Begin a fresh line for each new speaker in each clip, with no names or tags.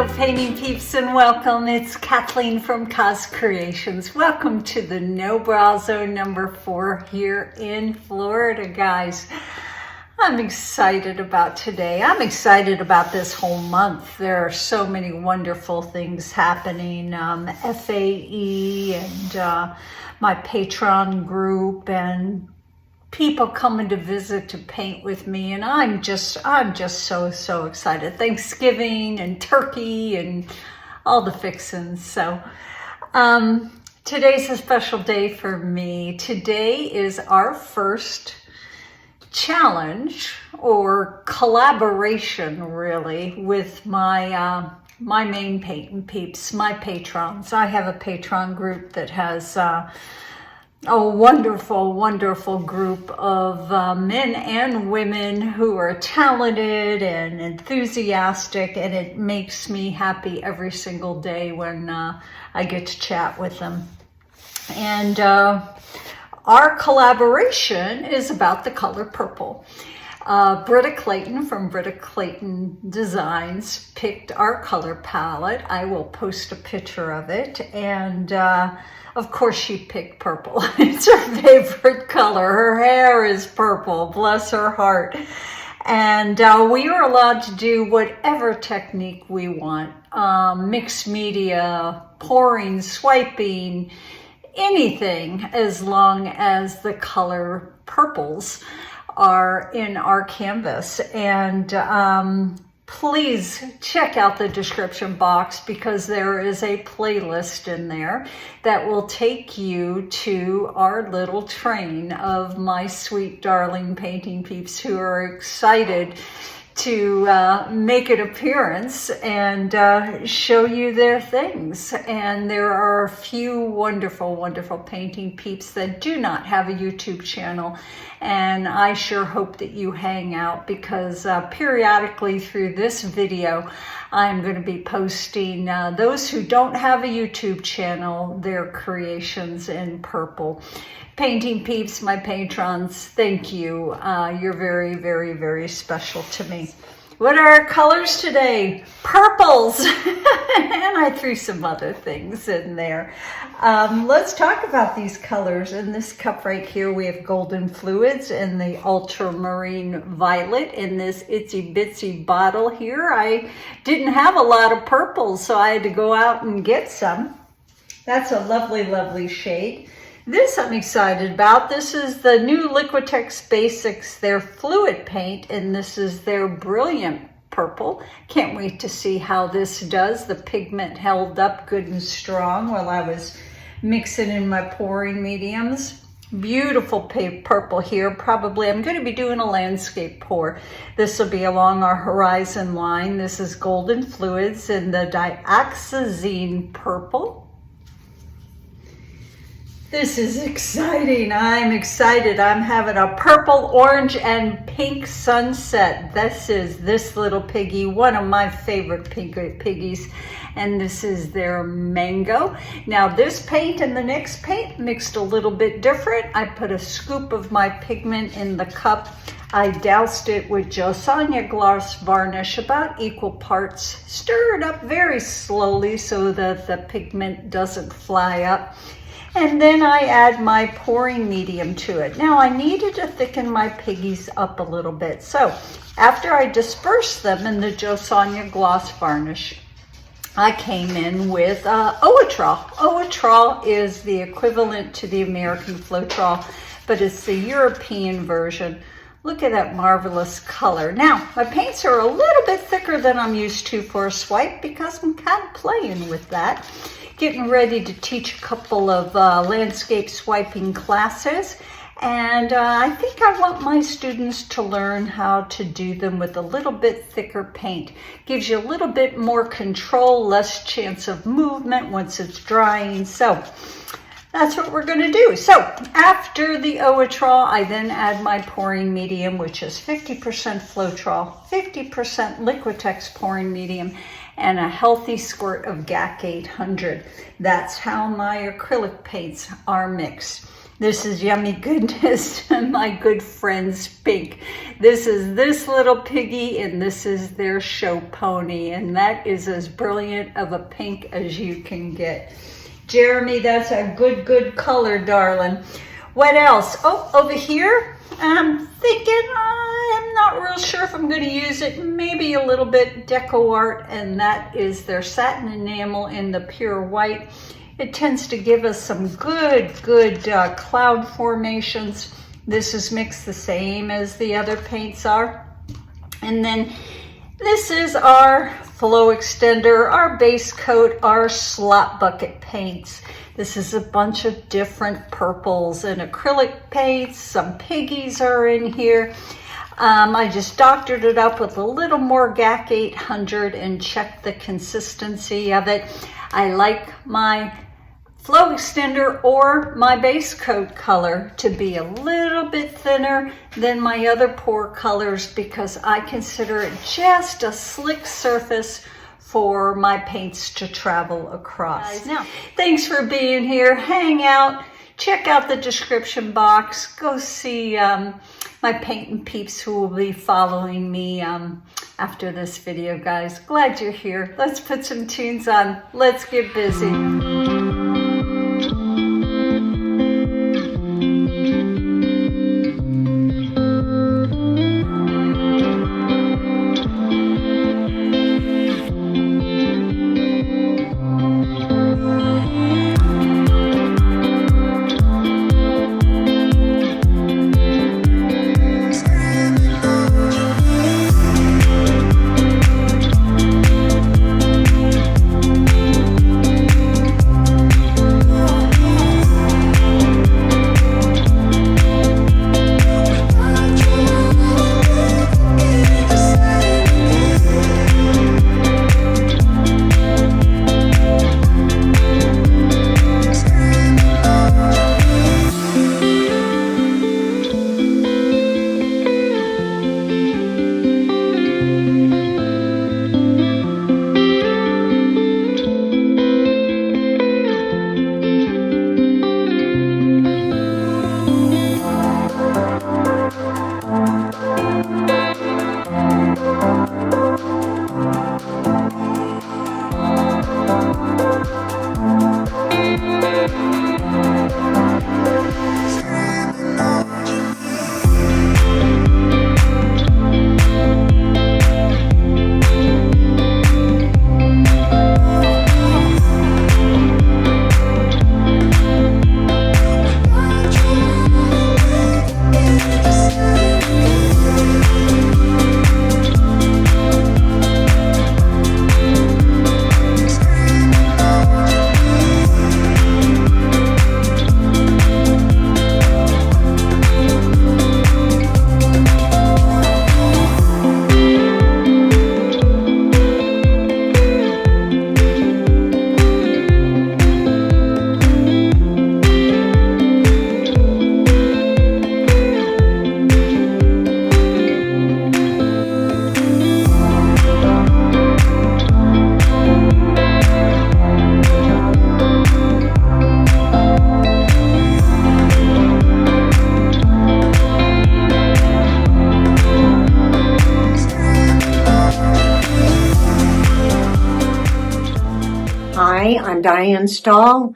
Hello painting peeps and welcome. It's Kathleen from Creations. Welcome to the No Bra Zone number 4 here in Florida, guys. I'm excited about today. I'm excited about this whole month. There are so many wonderful things happening. FAE and my Patron group and people coming to visit to paint with me, and I'm just so excited. Thanksgiving and turkey and all the fixings. So today's a special day for me. Today is our first challenge or collaboration, really, with my my main painting peeps, my patrons. I have a Patron group that has a wonderful group of men and women who are talented and enthusiastic, and it makes me happy every single day when I get to chat with them. And our collaboration is about the color purple. Britta Clayton from Britta Clayton Designs picked our color palette. I will post a picture of it, and of course she picked purple. It's her favorite color. Her hair is purple, bless her heart. And we are allowed to do whatever technique we want. Mixed media, pouring, swiping, anything, as long as the color purples are in our canvas. And please check out the description box, because there is a playlist in there that will take you to our little train of my sweet darling painting peeps who are excited to make an appearance and show you their things. And there are a few wonderful painting peeps that do not have a YouTube channel, and I sure hope that you hang out, because periodically through this video I'm going to be posting those who don't have a YouTube channel, their creations in purple. Painting peeps, my patrons, thank you. You're very special to me. What are our colors today? Purples. And I threw some other things in there. Let's talk about these colors. In this cup right here, we have golden fluids and the ultramarine violet. In this itsy bitsy bottle here, I didn't have a lot of purples, so I had to go out and get some. That's a lovely shade. This I'm excited about. This is the new Liquitex Basics, their fluid paint, and this is their brilliant purple. Can't wait to see how this does. The pigment held up good and strong while I was mixing in my pouring mediums. Beautiful purple here. Probably I'm going to be doing a landscape pour. This will be along our horizon line. This is golden fluids in the dioxazine purple. This is exciting. I'm excited. I'm having a purple, orange, and pink sunset. This is this little piggy, one of my favorite piggies. And this is their mango. Now this paint and the next paint mixed a little bit different. I put a scoop of my pigment in the cup. I doused it with Josanya gloss varnish, about equal parts. Stir it up very slowly so that the pigment doesn't fly up. And then I add my pouring medium to it. Now I needed to thicken my piggies up a little bit. So after I dispersed them in the Josanya gloss varnish, I came in with Floetrol. Floetrol is the equivalent to the American Floetrol, but it's the European version. Look at that marvelous color. Now, my paints are a little bit thicker than I'm used to for a swipe, because I'm kind of playing with that. Getting ready to teach a couple of landscape swiping classes, and I think I want my students to learn how to do them with a little bit thicker paint. Gives you a little bit more control, less chance of movement once it's drying. So that's what we're going to do. So after the Floetrol, I then add my pouring medium, which is 50% Floetrol, 50% Liquitex pouring medium, and a healthy squirt of GAC 800. That's how my acrylic paints are mixed. This is Yummy Goodness, my good friend's pink. This is this little piggy, and this is their show pony, and that is as brilliant of a pink as you can get. Jeremy, that's a good color, darling. What else? Oh, over here, I'm thinking, I'm not real sure if I'm going to use it. Maybe a little bit deco art, and that is their satin enamel in the pure white. It tends to give us some good cloud formations. This is mixed the same as the other paints are. And then this is our flow extender, our base coat, our slot bucket paints. This is a bunch of different purples and acrylic paints. Some piggies are in here. I just doctored it up with a little more GAC 800 and checked the consistency of it. I like my flow extender or my base coat color to be a little bit thinner than my other pour colors because I consider it just a slick surface for my paints to travel across. Now, thanks for being here. Hang out, check out the description box, go see my painting peeps who will be following me after this video, guys. Glad you're here. Let's put some tunes on. Let's get busy.
Hi, I'm Diane Stahl,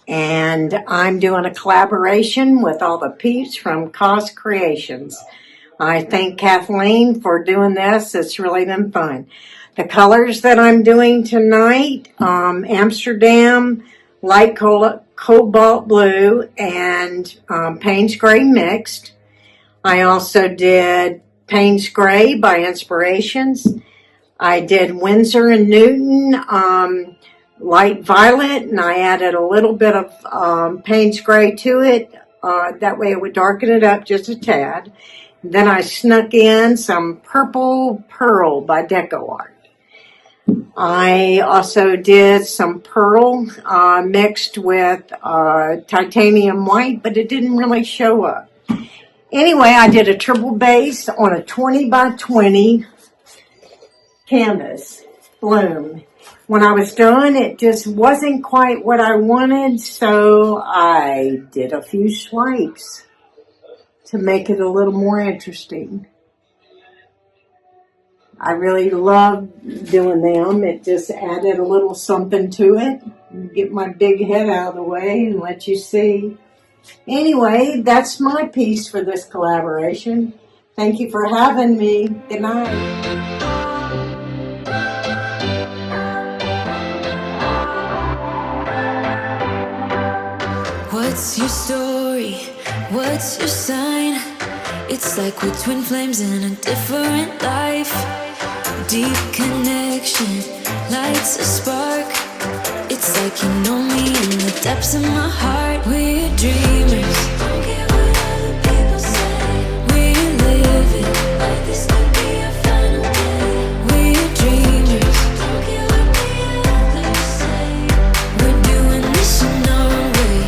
and I'm doing a collaboration with all the peeps from Cozcreations. I thank Kathleen for doing this. It's really been fun. The colors that I'm doing tonight, Amsterdam, light cobalt blue, and Payne's Gray mixed. I also did Payne's Gray by Inspirations. I did Winsor and Newton, light violet, and I added a little bit of Payne's Gray to it. That way it would darken it up just a tad. Then I snuck in some purple pearl by Deco Art. I also did some pearl mixed with titanium white, but it didn't really show up. Anyway, I did a triple base on a 20 by 20 canvas bloom. when I was done, it just wasn't quite what I wanted, so I did a few swipes to make it a little more interesting. I really love doing them. It just added a little something to it. Get my big head out of the way and let you see. Anyway, that's my piece for this collaboration. Thank you for having me. Good night.
What's your story? What's your sign? It's like we're twin flames in a different life. Deep connection lights a spark. It's like you know me in the depths of my heart. We're dreamers. Don't care what other people say. We live it like this could be our final day. We're dreamers. Don't care what the others say. We're doing this in our way.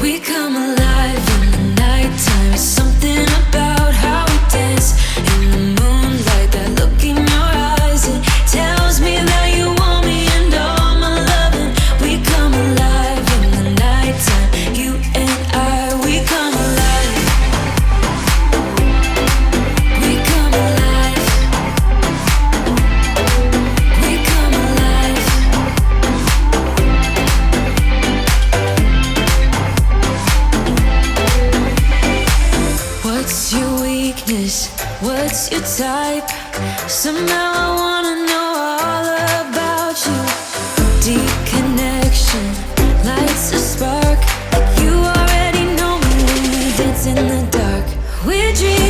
We come alive in the nighttime. It's something about how we dance in the moonlight. That look in your eyes, it tells me that you want me and all my loving. We come alive in the nighttime. You and I, we come alive. We come alive. We come alive. What's your weakness? What's your type? Somehow I wanna know all about you. Deep connection lights a spark. You already know me when we dance in the dark. We're dreaming.